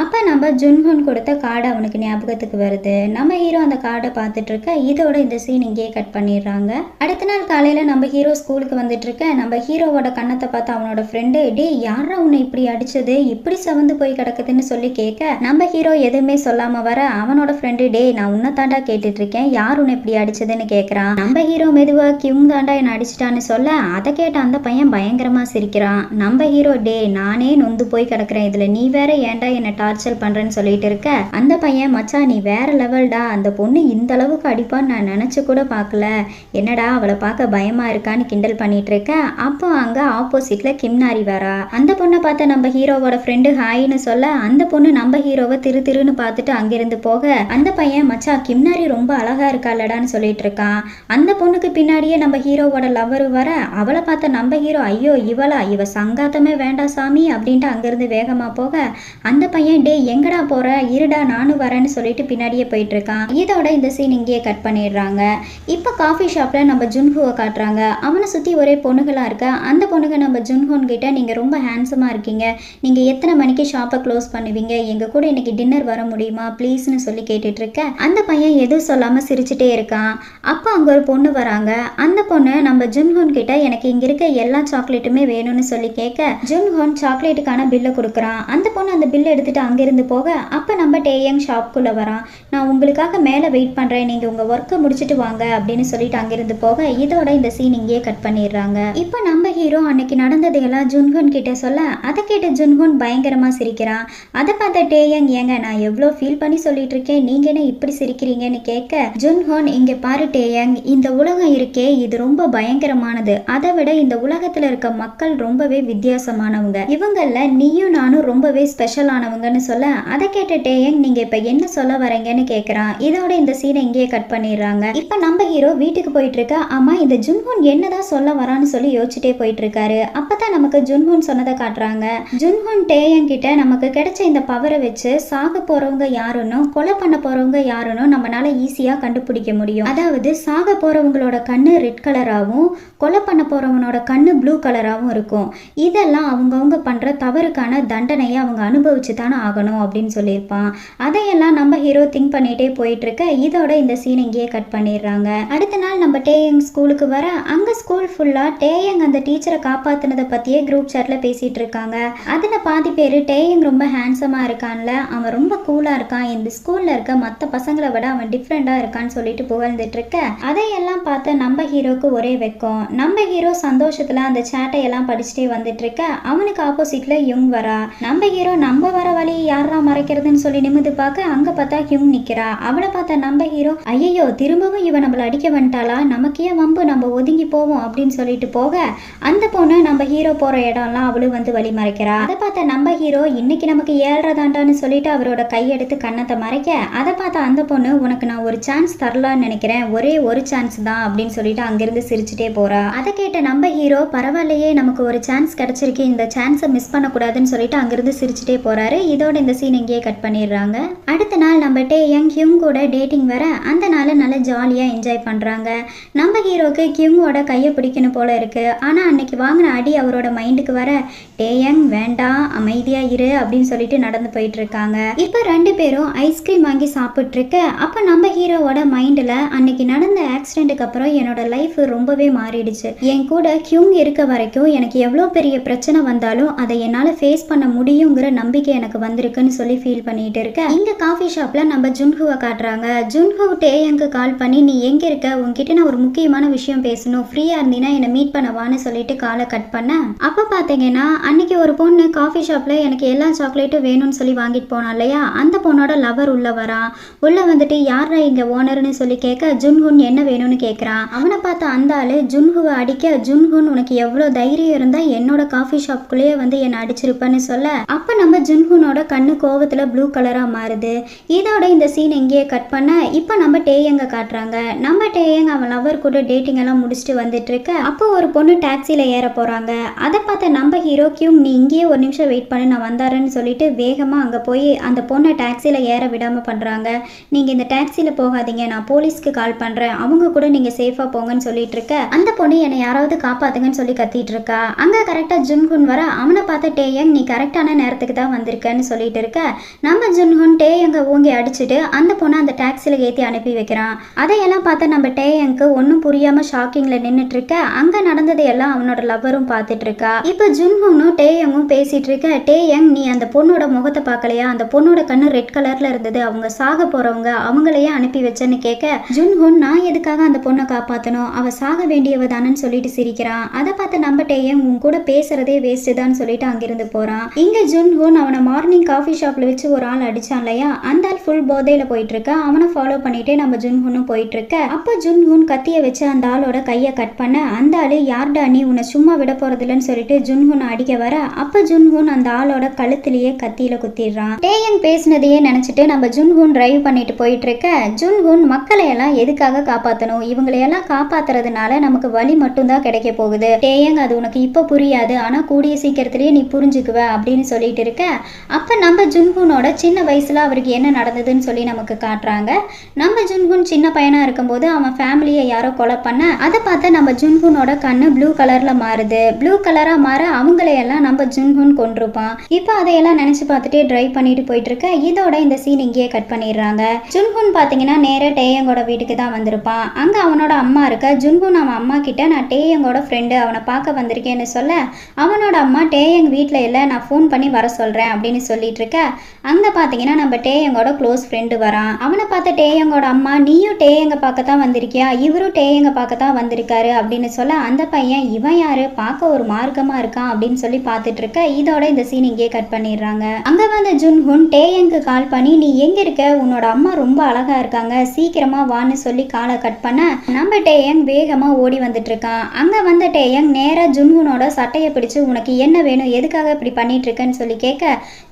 [SPEAKER 1] அப்ப நம்ம ஜுன்ஹோன் கொடுத்த கார்டு அவனுக்கு ஞாபகத்துக்கு வருது. நம்ம ஹீரோ அந்த கார்டை பார்த்துட்டு இருக்க இதோட இந்த சீன் இங்கேயே கட் பண்ணிடுறாங்க. அடுத்த நாள் காலையில நம்ம ஹீரோ ஸ்கூலுக்கு வந்துட்டு இருக்க நம்ம ஹீரோவோட கண்ணத்தை பார்த்து அவனோட ஃப்ரெண்டு யாரா உன்னை இப்படி அடிச்சது, இப்படி சவந்து போய் கிடக்குதுன்னு சொல்லி கேட்க நம்ம ஹீரோ எதுவுமே சொல்லாம வர அவனோட ஃப்ரெண்டு நான் உன்னை தாண்டா கேட்டுட்டு இருக்கேன், யார் உன்னை இப்படி அடிச்சதுன்னு கேட்கறான். நம்ம ஹீரோ மெதுவா கியூங் தாண்டா என்ன அடிச்சிட்டான்னு சொல்ல அதை கேட்ட அந்த பையன் பயங்கரமா சிரிக்கிறான். நம்ம ஹீரோ நானே நொந்து போய் கிடக்குறேன், இதுல நீ வேற ஏன்டா என்ன டார்ச்சர் பண்றேன்னு சொல்லிட்டு இருக்க அந்த பையன் மச்சா நீ வேற லெவல்டா, அந்த பொண்ணு இந்த அளவுக்கு அடிப்பான்னு நான் நினைச்சு கூட பார்க்கல, என்னடா அவளை பார்க்க பயமா இருக்கான்னு கிண்டல் பண்ணிட்டு இருக்க அப்போ அங்க ஆப்போசிட்ல கிம்னாரி வரா. அந்த பொண்ணை பார்த்த நம்ம ஹீரோவோட ஃப்ரெண்டு ஹாய்னு சொல்ல அந்த பொண்ணு நம்ம ஹீரோவை திருன்னு பார்த்துட்டு அங்கிருந்து போக அந்த பையன் மச்சா கிம்னாரி ரொம்ப அழகா இருக்காளடான்னு சொல்லிட்டு இருக்கான். அந்த பொண்ணுக்கு பின்னாடியே நம்ம ஹீரோவோட லவரு வர அவளை பார்த்த நம்ம ஹீரோ ஐயோ இவ சங்காத்தமே வேண்டாம் சாமி அப்படின்ட்டு அங்கிருந்து வேகமா போக அந்த பையன் எங்கடா போற, இருடா நானும் வரேன்னு சொல்லிட்டு பின்னாடியே போயிட்டு இருக்கான். இதோட இந்த சீன் இங்கேயே கட் பண்ணிடுறாங்க. இப்போ காஃபி ஷாப்ல நம்ம ஜுன்ஹுவை காட்டுறாங்க. அவனை சுத்தி ஒரே பொண்ணுகளா இருக்க அந்த பொண்ணுங்க நம்ம ஜுன்ஹோன் கிட்ட நீங்கள் ரொம்ப ஹேண்ட்ஸமாக இருக்கீங்க, நீங்கள் எத்தனை மணிக்கு ஷாப்பை க்ளோஸ் பண்ணுவீங்க, எங்கள் கூட இன்னைக்கு டின்னர் வர முடியுமா ப்ளீஸ்னு சொல்லி கேட்டுட்டு இருக்க அந்த பையன் எதுவும் சொல்லாமல் சிரிச்சுட்டே இருக்கான். அப்போ அங்கே ஒரு பொண்ணு வராங்க. அந்த பொண்ணு நம்ம ஜுன்ஹோன் கிட்ட எனக்கு இங்கே இருக்க எல்லா சாக்லேட்டுமே வேணும்னு சொல்லி கேட்க ஜுன்ஹோன் சாக்லேட்டுக்கான பில்லை கொடுக்குறான். அந்த பொண்ணு அந்த பில்லை எடுத்துட்டு அங்கிருந்து போக அப்போ நம்ம டேயங் ஷாப்குள்ளே வரான். நான் உங்களுக்காக மேலே வெயிட் பண்ணுறேன், நீங்கள் உங்கள் ஒர்க்கை முடிச்சுட்டு வாங்க அப்படின்னு சொல்லிட்டு அங்கிருந்து போக இதோட இந்த சீன் இங்கேயே கட் பண்ணிடுறாங்க. இப்போ நம்ம ஹீரோ அன்னைக்கு நடந்ததையெல்லாம் ஜுன்ஹோன் கிட்ட சொல்ல அதை கேட்ட ஜுன்ஹோன் பயங்கரமா சிரிக்கிறான். அதை பார்த்த டேயங் ஏங்க நான் எவ்வளோ ஃபீல் பண்ணி சொல்லிட்டு இருக்கேன், நீங்க என்ன இப்படி சிரிக்கிறீங்கன்னு கேட்க ஜுன்ஹோன் இங்க பாரு டேயங், இந்த உலகம் இருக்கே இது ரொம்ப பயங்கரமானது, அதை விட இந்த உலகத்துல இருக்க மக்கள் ரொம்பவே வித்தியாசமானவங்க, இவங்கள நீயும் நானும் ரொம்பவே ஸ்பெஷலானவங்கன்னு சொல்ல அதை கேட்ட டேயங் நீங்க இப்ப என்ன சொல்ல வரீங்கன்னு கேட்கறான். இதோட இந்த சீனை இங்கேயே கட் பண்ணிடுறாங்க. இப்ப நம்ம ஹீரோ வீட்டுக்கு போயிட்டு இருக்க ஆமா இந்த ஜுன்ஹோன் என்னதான் சொல்ல வரான்னு சொல்லி யோசிச்சுட்டே போயிட்டு இருக்காரு. அப்பதான் நமக்கு ஜுன்ஹோன் சொன்னதை காட்டுறாங்க. ஜுன்ஹோன் டேயங் கிட்ட நமக்கு கிடைச்ச இந்த பவரை வச்சு சாக போறவங்க யாருன்னு கொலை பண்ண போறவங்க யாருன்னு நம்மளால ஈஸியா கண்டுபிடிக்க முடியும். அதாவது சாக போறவங்களோட கண்ணு ரெட் கலராகவும் கொலை பண்ண போறவனோட கண்ணு ப்ளூ கலராகவும் இருக்கும். இதெல்லாம் அவங்கவுங்க பண்ற தவறுக்கான தண்டனையை அவங்க அனுபவிச்சு தானே ஆகணும் அப்படின்னு சொல்லியிருப்பான். அதையெல்லாம் நம்ம ஹீரோ திங்க் பண்ணிட்டே போயிட்டு இருக்க இதோட இந்த சீன் இங்கேயே கட் பண்ணிடுறாங்க. அடுத்த நாள் நம்ம டேயங் ஸ்கூலுக்கு வர அங்க ஸ்கூல் ஃபுல்லா டேயங் அந்த டீச்சரை காப்பாத்தினதை பத்தியே குரூப் சாட்ல பேசிட்டு இருக்காங்க. அதுல பாதி பேரு டேயங் ரொம்ப ஹேண்ட்ஸமா இருக்கான்ல, அவன் ரொம்ப கூலா இருக்கான், இந்த ஸ்கூல்ல இருக்க மற்ற பசங்களை விட அவன் டிஃப்ரெண்டா இருக்கான்னு சொல்லிட்டு புகழ்ந்துட்டு இருக்க அதையெல்லாம் பார்த்து நம்ம ஹீரோக்கு ஒரே வெக்கம். நம்ம ஹீரோ சந்தோஷத்துல அந்த சேட்டை எல்லாம் படிச்சுட்டே வந்துட்டு இருக்க அவனுக்கு ஆப்போசிட்ல யுங் வரா. நம்ம ஹீரோ நம்ம வர வழி யாரா மறைக்கிறதுன்னு சொல்லி நிமிந்து பார்க்க அங்க பார்த்தா யுங் நிக்கிறா. அவளை பார்த்தா நம்ம ஹீரோ ஐயோ திரும்பவும் இவன் நம்மள அடிக்க வந்துட்டாளா, நமக்கு ஏன் வம்பு, நம்ம ஒதுங்கி போவோம் அப்படின்னு சொல்லிட்டு போக அந்த பொண்ணு நம்ம ஹீரோ போற இடம்லாம் அவளும் வந்து வழி மறைக்கிறா. அதை பார்த்த நம்ம ஹீரோ இன்னைக்கு நமக்கு 7:30 தாண்டான்னு சொல்லிட்டு அவரோட கையெடுத்து கண்ணத்தை மறைக்க அதை பார்த்த அந்த பொண்ணு உனக்கு நான் ஒரு சான்ஸ் தரலான்னு நினைக்கிறேன், ஒரே ஒரு சான்ஸ் தான் அப்படின்னு சொல்லிட்டு அங்கிருந்து சிரிச்சுட்டே போறா. அதை கேட்ட நம்ம ஹீரோ பரவாயில்லையே நமக்கு ஒரு சான்ஸ் கிடைச்சிருக்கு, இந்த சான்ஸை மிஸ் பண்ணக்கூடாதுன்னு சொல்லிட்டு அங்கிருந்து சிரிச்சுட்டே போறாரு. இதோட இந்த சீன் இங்கேயே கட் பண்ணிடுறாங்க. அடுத்த நாள் நம்ம டேயங் கியூங் கூட டேட்டிங் வர அந்த நாளை நல்லா ஜாலியா என்ஜாய் பண்றாங்க. நம்ம ஹீரோக்கு கியூங்கோட கையை பிடிக்கணும் போல இருக்கு. ஆனா அன்னைக்கு வாங்கின அடி அவரோட மைண்டுக்கு வர டேயங் வேண்டாம் அமைதியா இரு அப்படின்னு சொல்லிட்டு நடந்து போயிட்டு இருக்காங்க. இப்ப ரெண்டு பேரும் ஐஸ்கிரீம் வாங்கி சாப்பிட்டு இருக்க அப்ப நம்ம ஹீரோவோட மைண்ட்ல அன்னைக்கு நடந்த ஆக்சிடென்ட்டுக்கு அப்புறம் என்னோட லைஃப் ரொம்பவே மாறிடுச்சு. என் கூட கியூங் இருக்க வரைக்கும் எனக்கு எவ்வளவு பெரிய பிரச்சனை வந்தாலும் அதை என்னால ஃபேஸ் பண்ண முடியுங்கிற நம்பிக்கை எனக்கு வந்திருக்குன்னு சொல்லி ஃபீல் பண்ணிட்டு இருக்க இங்க காஃபி ஷாப்ல நம்ம ஜுன்ஹுவை காட்டுறாங்க. ஜுன்ஹு டேயங்க்கு கால் பண்ணி நீ எங்க இருக்க, உன்கிட்ட நான் ஒரு முக்கியமான விஷயம் பேசணும், ஃப்ரீயா இருந்தீங்கன்னா என்னை மீட் பண்ணவான்னு சொல்லிட்டு காலை கட் பண்ண அப்ப பாத்தீங்கன்னா அன்னைக்கு ஒரு பொண்ணு காஃபி ஷாப்ல எனக்கு எல்லா சாக்லேட்டும் வேணும்னு சொல்லி வாங்கிட்டு போனா இல்லையா, அந்த பொண்ணோட லவர் உள்ள வரான். உள்ள வந்துட்டு யாரா இங்க ஓனர்னு சொல்லி கேட்க ஜுன்ஹுன் என்ன வேணும்னு கேட்கறான். அவனை பார்த்த அந்த ஆளு ஜுன்ஹுவை அடிக்க ஜுன்ஹுன் உனக்கு எவ்வளவு தைரியம் இருந்தா என்னோட காஃபி ஷாப்குள்ளேயே வந்து என்னை அடிச்சிருப்பேன்னு சொல்ல அப்ப நம்ம ஜுன்ஹுனோட கண்ணு கோவத்துல ப்ளூ கலரா மாறுது. இதோட இந்த சீன் எங்கேயே கட் பண்ண இப்ப நம்ம டேயங்க காட்டுறாங்க. நம்ம டேயங் அவன் லவர் கூட டேட்டிங் எல்லாம் முடிச்சுட்டு வந்துட்டு இருக்க அப்போ ஒரு பொண்ணு டாக்ஸில ஏற போறாங்க. அதை பார்த்த நம்ம ஹீரோ கியூங் நீ இங்கேயே ஒரு நிமிஷம் வெயிட் பண்ணி நான் வந்தாரன்னு சொல்லிட்டு வேகமா அங்க போய் அந்த பொண்ணை டாக்ஸில ஏற விடாம பண்றாங்க. நீங்க இந்த டாக்ஸில போகாதீங்க, நான் போலீஸ்க்கு கால் பண்றேன், அவங்க கூட நீங்க சேஃபா போங்கன்னு சொல்லிட்டு இருக்க அந்த பொண்ணு என்னை யாராவது காப்பாத்துங்கன்னு சொல்லி கத்திட்டு இருக்கா. அங்க கரெக்டா ஜுன்ஹுன் வர அவனை பார்த்த டேயங் நீ கரெக்டான நேரத்துக்கு தான் வந்திருக்கன்னு சொல்லிட்டு இருக்க நம்ம ஜுன்ஹுன் டேயங்க ஓங்கி அடிச்சுட்டு அந்த பொண்ணை அந்த டாக்ஸில ஏத்தி அனுப்பி வைக்கிறான். அதையெல்லாம் பார்த்த நம்ம டேயங்க்கு ஒன்னும் புரியாம ஷாக்கிங்ல நின்னுட்டு இருக்க அங்க நடந்ததை எல்லாம் அவனோட லவரும் பார்த்துட்டு இருக்கா. இப்ப ஜுன்ஹுனும் டேயங்கும் பேசிட்டு இருக்க டேயங் நீ அந்த பொண்ணோட முகத்தை பார்க்கலையா, அந்த பொண்ணோட கண்ணு ரெட் கலர்ல இருந்தது, அவங்க சாக போறவங்க, அவங்களையே அனுப்பி வச்சேன்னு கேட்க ஜுன்ஹுன் நான் எதுக்காக அந்த பொண்ணை காப்பாத்தணும், அவ சாக வேண்டியவ தானன்னு சொல்லிட்டு சிரிக்கிறான். அதை பார்த்து நம்ம டேயங் உன் கூட பேசுறதே வேஸ்ட் தான் சொல்லிட்டு அங்கிருந்து போறான். இங்க ஜுன்ஹுன் அவனை மார்னிங் காஃபி ஷாப்ல வச்சு ஒரு ஆள் அடிச்சான் இல்லையா, அந்த ஆள் ஃபுல் போதையில போயிட்டு இருக்க அவனை ஃபாலோ பண்ணிட்டே நம்ம ஜுன்ஹுனும் போயிட்டு இருக்க அப்ப ஜுன்ஹுன் கத்திய வச்சு அந்த ஆளோட கையை கட் பண்ண அந்த ஆளு யார்டா நீ, உன்னை சும்மா விட போறதில்லன்னு சொல்லிட்டு ஜுன்ஹுன் அடிக்க வர அப்ப ஜுன்ஹுன் அந்த ஆளோட கழுத்திலேயே கத்தியில குத்திடுறான். டேயங் பேசினதையே நினைச்சிட்டு நம்ம ஜுன்ஹுன் டிரைவ் பண்ணிட்டு போயிட்டு இருக்க ஜுன்ஹுன் மக்களை எல்லாம் எதுக்காக காப்பாத்தணும், இவங்களையெல்லாம் காப்பாத்துறதுனால நமக்கு வலி மட்டும்தான் கிடைக்க போகுது டேயங், அது உனக்கு இப்ப புரியாது, ஆனா கூடிய சீக்கிரத்திலேயே நீ புரிஞ்சுக்குவ அப்படின்னு சொல்லிட்டு இருக்க அப்ப நம்ம ஜுன்ஹுனோட சின்ன வயசுல அவருக்கு என்ன நடந்ததுன்னு சொல்லி நமக்கு காட்டுறாங்க. நம்ம ஜுன்ஹுன் சின்ன பையனா இருக்கும்போது அவன் ஃபேமிலியை யாரோ கொலை பண்ண அதை பார்த்து நம்ம ஜுன்ஹுனோட கண்ணு ப்ளூ கலர்ல மாறுது. ப்ளூ கலரா மாற அவங்களையெல்லாம் நம்ம ஜுன்ஹுன் கொண்டிருப்பான். இப்போ அதையெல்லாம் நினைச்சு பார்த்துட்டே டிரைவ் பண்ணிட்டு போயிட்டு இருக்க இதோட இந்த சீன் இங்கேயே கட் பண்ணிடுறாங்க. ஜுன்ஹுன் பாத்தீங்கன்னா நேரா டேயங்கோட வீட்டுக்கு தான் வந்திருப்பான். அங்க அவனோட அம்மா இருக்க. ஜுன்ஹுன் அவன் அம்மா கிட்ட நான் டேயங்கோட ஃப்ரெண்டு அவனை பார்க்க வந்திருக்கேன்னு சொல்ல அவனோட அம்மா டேயங் வீட்டில் இல்லை, நான் ஃபோன் பண்ணி வர சொல்றேன் அப்படின்னு சொல்லிட்டு இருக்க அங்க பாத்தீங்கன்னா நம்ம டேயங்கோட க்ளோஸ் ஃப்ரெண்டு வரான். அவனை பார்த்த டேயங்கோட அம்மா நீயும் டேயங்க பார்க்க தான் வந்திருக்கியா, இவரும் டேயங்க பார்க்க தான் வந்திருக்காரு அப்படின்னு சொல்ல அந்த பையன் இவன் யாரு, பார்க்க ஒரு மார்க்கமா இருக்கான் அப்படின்னு சொல்லி பார்த்துட்டு இருக்க இதோட இந்த சீன் இங்கே கட் பண்ணிடுறாங்க. அங்க வந்த ஜுன்ஹுன் டேயங்க்கு கால் பண்ணி நீ எங்க இருக்க, உன்னோட அம்மா ரொம்ப அழகா இருக்காங்க, சீக்கிரமா வான்னு சொல்லி காலை கட் பண்ண நம்ம டேயங் வேகமா ஓடி வந்துட்டு இருக்கான். அங்க வந்த டேயங் நேரா ஜுன்ஹுனோட சட்டையை பிடிச்சு உனக்கு என்ன வேணும், எதுக்காக இப்படி பண்ணிட்டு இருக்கேன்னு சொல்லி கேட்க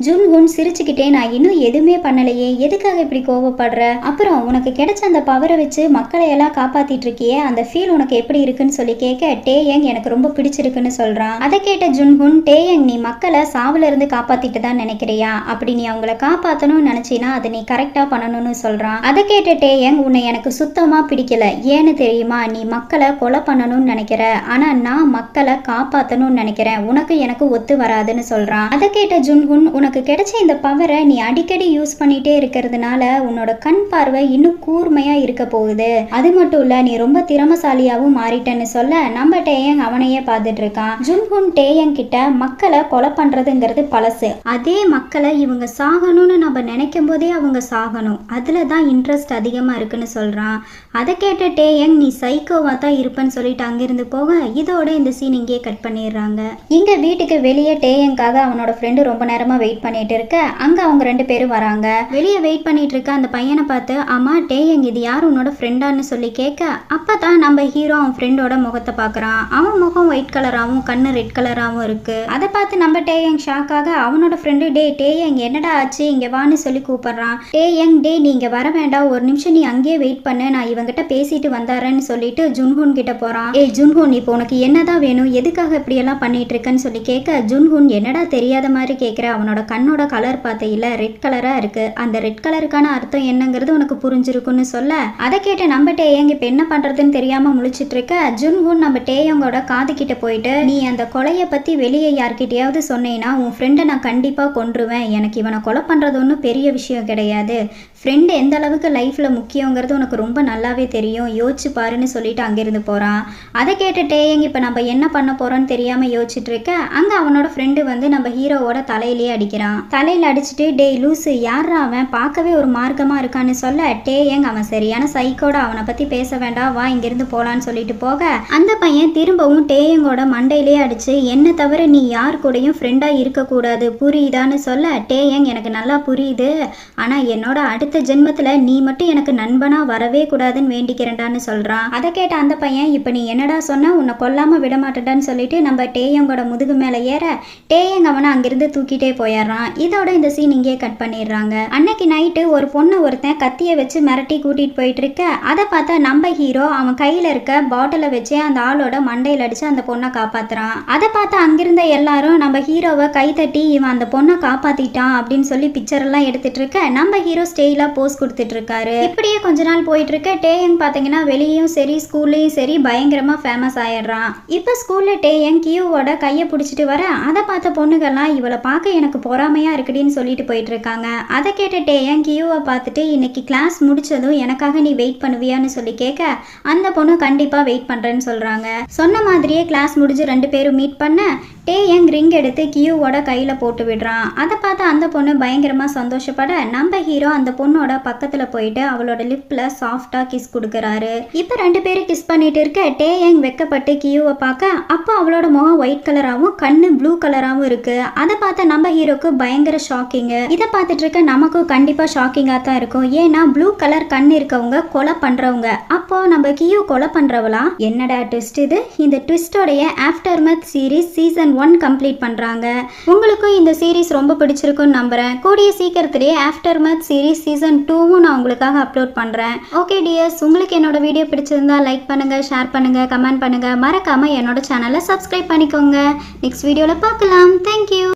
[SPEAKER 1] ஜுன்ஹுன் சிரிச்சுக்கிட்டே நான் இன்னும் எதுவுமே பண்ணலையே, எதுக்காக இப்படி கோவப்படுற, அப்புறம் உனக்கு கிடைச்ச அந்த பவரை வச்சு மக்களை எல்லாம் காப்பாத்திட்டு இருக்கியே அந்த ஃபீல் உனக்கு எப்படி இருக்குன்னு சொல்லி கேட்க டேயங் எனக்கு ரொம்ப பிடிச்சிருக்குன்னு சொல்றான். அதை கேட்ட ஜுன்ஹுன் டேயங் நீ மக்களை சாவுல இருந்து காப்பாத்திட்டு தான் நினைக்கிறியா, அப்படி நீ அவங்கள காப்பாத்தணும்னு நினைச்சினா அதை நீ கரெக்டா பண்ணணும்னு சொல்றான். அதை கேட்ட டேயங் உன்னை எனக்கு சுத்தமா பிடிக்கல, ஏன்னு தெரியுமா, நீ மக்களை கொலை பண்ணணும்னு நினைக்கிற, ஆனா நான் மக்களை காப்பாத்தணும்னு நினைக்கிறேன், உனக்கு எனக்கு ஒத்து வராதுன்னு சொல்றான். அதை கேட்ட ஜுன்ஹுன் உனக்கு கிடைச்ச இந்த பவரை நீ அடிக்கடி யூஸ் பண்ணிட்டே இருக்கிறதுனால உன்னோட கண் பார்வை இன்னும் கூர்மையா இருக்க போகுது, அது மட்டும் இல்ல நீ ரொம்ப திறமசாலியாவும் மாறிட்டேன்னு சொல்ல நம்ம டேயங் அவனையே பார்த்துட்டு இருக்கான். ஜுன்ஹுன் டேயங் கிட்ட மக்களை கொலை பண்றதுங்கிறது பழசு, அதே மக்களை இவங்க சாகணும்னு நம்ம நினைக்கும் போதே அவங்க சாகணும், அதுலதான் இன்ட்ரெஸ்ட் அதிகமா இருக்குன்னு சொல்றான். அதை கேட்ட டேயங் நீ சைக்கோவா தான் இருப்பேன்னு சொல்லிட்டு அங்கிருந்து போக இதோட இந்த சீன் இங்கே கட் பண்ணிடுறாங்க. இங்க வீட்டுக்கு வெளியே டேயங்காக அவனோட ஃப்ரெண்டு ரொம்ப நேரமா வெயிட் பண்ணிட்டு இருக்க அங்க அவங்க ரெண்டு பேரும் வராங்க. வெளியே வெயிட் பண்ணிட்டு இருக்க அந்த பையனை பார்த்து ஆமா டேயங் இது யார் உன்னோட ஃப்ரெண்டான்னு சொல்லி கேட்க அப்பதான் நம்ம ஹீரோ அவன் ஃப்ரெண்டோட முகத்தை பாக்குறான். அவன் முகம் ஒயிட் கலராகவும் கண்ணு ரெட் கலராகவும் இருக்கு. அதை பார்த்து நம்ம டேயங் ஷாக்காக அவனோட ஃப்ரெண்டு டே டேயங் என்னடா ஆச்சு இங்க வான்னு சொல்லி கூப்பிடுறான். டேயங் டே நீங்க வர வேண்டாம், ஒரு நிமிஷம் நீ அங்கேயே வெயிட் பண்ணு, நான் இவங்கிட்ட பேசிட்டு வந்தாரேன்னு சொல்லிட்டு ஜுன்ஹுன் கிட்ட போறான். ஏய் ஜுன்ஹுன் இப்போ உனக்கு என்னதான் வேணும், எதுக்காக இப்படி எல்லாம் பண்ணிட்டு இருக்கன்னு சொல்லி கேட்க ஜுன்ஹுன் என்னடா தெரியாத மாதிரி கேட்கிற, அவனோட கண்ணோட கலர் பார்த்தையில ரெட் கலரா இருக்கு, அந்த ரெட் கலருக்கான அர்த்தம் என்னங்கிறது உனக்கு புரிஞ்சிருக்குன்னு சொல்ல அதை கேட்ட நம்ம டேயங் இப்ப என்ன பண்றதுன்னு தெரியாம முழிச்சிட்டு இருக்க ஜுன்ஹுன் நம்ம டேயங்கோட காது கிட்ட போயிட்டு நீ அந்த கொலையை பத்தி வெளியே யார்கிட்டயாவது சொன்னேன்னா பண்ணீங்கன்னா உன் ஃப்ரெண்டை நான் கண்டிப்பாக கொன்றுவேன், எனக்கு இவனை கொலை பண்ணுறது ஒன்றும் பெரிய விஷயம் கிடையாது, ஃப்ரெண்டு எந்த அளவுக்கு லைஃப்பில் முக்கியங்கிறது உனக்கு ரொம்ப நல்லாவே தெரியும், யோசிச்சு பாருன்னு சொல்லிட்டு அங்கேருந்து போகிறான். அதை கேட்டு டேயங் இப்போ நம்ம என்ன பண்ண போகிறோன்னு தெரியாமல் யோசிச்சுட்டு இருக்க அங்கே அவனோட ஃப்ரெண்டு வந்து நம்ம ஹீரோவோட தலையிலேயே அடிக்கிறான். தலையில் அடிச்சுட்டு டேய் லூஸு யாரா அவன் பார்க்கவே ஒரு மார்க்கமாக இருக்கான்னு சொல்ல டேயங் அவன் சரியான சைக்கோட அவனை பற்றி பேச வேண்டாம் வா இங்கேருந்து போகலான்னு சொல்லிட்டு போக அந்த பையன் திரும்பவும் டேயங்கோட மண்டையிலேயே அடிச்சு என்ன தவிர நீ யார் கூடயும் ஃப்ரெண்டாக இருக்கக்கூடாது புரியுதான்னு சொல்ல டேயங் எனக்கு நல்லா புரியுது, ஆனால் என்னோட அடுத்த ஜென்மத்தில் நீ மட்டும் எனக்கு நண்பனா வரவே கூடாதுன்னு வேண்டிக்கிறேன்டான்னு சொல்கிறான். அதை கேட்ட அந்த பையன் இப்போ நீ என்னடா சொன்ன உன்னை கொல்லாமல் விட மாட்டேடான்னு சொல்லிட்டு நம்ம டேயங்கோட முதுகு மேலே ஏற டேயங் அவனை அங்கிருந்து தூக்கிட்டே போயிடுறான். இதோட இந்த சீன் இங்கே கட் பண்ணிடுறாங்க. அன்னைக்கு நைட்டு ஒரு பொண்ணு ஒருத்தன் கத்தியை வச்சு மிரட்டி கூட்டிகிட்டு போயிட்டு இருக்க அதை பார்த்தா நம்ம ஹீரோ அவன் கையில் இருக்க பாட்டிலை வச்சு அந்த ஆளோட மண்டையில் அடித்து அந்த பொண்ணை காப்பாற்றுறான். அதை பார்த்து அங்கிருந்த எல்லாரும் நம்ம ஹீரோவை கைத்தட்டி இவன் அந்த பொண்ணை காப்பாற்றிட்டான் அப்படின்னு சொல்லி பிக்சர் எல்லாம் எடுத்துட்டு இருக்க நம்ம ஹீரோ ஸ்டெயிலாக போஸ் கொடுத்துட்டு இருக்காரு. இப்படியே கொஞ்ச நாள் போயிட்டு இருக்க டேயங் பார்த்தீங்கன்னா வெளியும் சரி ஸ்கூல்லையும் சரி பயங்கரமாக ஃபேமஸ் ஆயிடுறான். இப்போ ஸ்கூலில் டேயங் கியூவோட கையை பிடிச்சிட்டு வர அதை பார்த்த பொண்ணுகள்லாம் இவளை பார்க்க எனக்கு பொறாமையாக இருக்குடின்னு சொல்லிட்டு போயிட்டு இருக்காங்க. அதை கேட்ட டேயங் கியூவை பார்த்துட்டு இன்னைக்கு கிளாஸ் முடிச்சதும் எனக்காக நீ வெயிட் பண்ணுவியான்னு சொல்லி கேட்க அந்த பொண்ணு கண்டிப்பாக வெயிட் பண்ணுறேன்னு சொல்கிறாங்க. சொன்ன மாதிரியே கிளாஸ் முடிஞ்சு 2 பேரும் மீட் பண்ண டேயங் ரிங் எடுத்து கியூவோட கையில் போட்டு விடுறான். அதை பார்த்து அந்த பொண்ணு பயங்கரமாக சந்தோஷப்பட நம்ம ஹீரோ அந்த பொண்ணோட பக்கத்தில் போயிட்டு அவளோட லிப்பில் சாஃப்டாக கிஸ் கொடுக்குறாரு. இப்போ 2 பேரும் கிஸ் பண்ணிட்டு இருக்க டேயங் வெக்கப்பட்டு கியூவை பார்க்க அப்போ அவளோட முகம் ஒயிட் கலராகவும் கண்ணு ப்ளூ கலராகவும் இருக்கு. அதை பார்த்த நம்ம ஹீரோக்கு பயங்கர ஷாக்கிங்கு. இதை பார்த்துட்டு இருக்க நமக்கும் கண்டிப்பாக ஷாக்கிங்காக தான் இருக்கும். ஏன்னா ப்ளூ கலர் கண் இருக்கவங்க கொலை பண்ணுறவங்க, அப்போ நம்ம கியூ கொலை பண்ணுறவளா? என்னடா ட்விஸ்ட் இது? இந்த ட்விஸ்டோடைய aftermath series season 1 complete பண்ணுறாங்க. உங்களுக்கும் இந்த சீரீஸ் ரொம்ப பிடிச்சிருக்குன்னு நம்புகிறேன். கூடிய சீக்கிரத்திலேயே ஆஃப்டர் மேத் சீரீஸ் சீசன் 2வும் நான் உங்களுக்காக அப்லோட் பண்ணுறேன். ஓகே டியர்ஸ், உங்களுக்கு என்னோட வீடியோ பிடிச்சிருந்தா லைக் பண்ணுங்கள், ஷேர் பண்ணுங்கள், கமெண்ட் பண்ணுங்கள், மறக்காமல் என்னோட சேனலை சப்ஸ்கிரைப் பண்ணிக்கோங்க. நெக்ஸ்ட் வீடியோவில் பார்க்கலாம். தேங்க்யூ.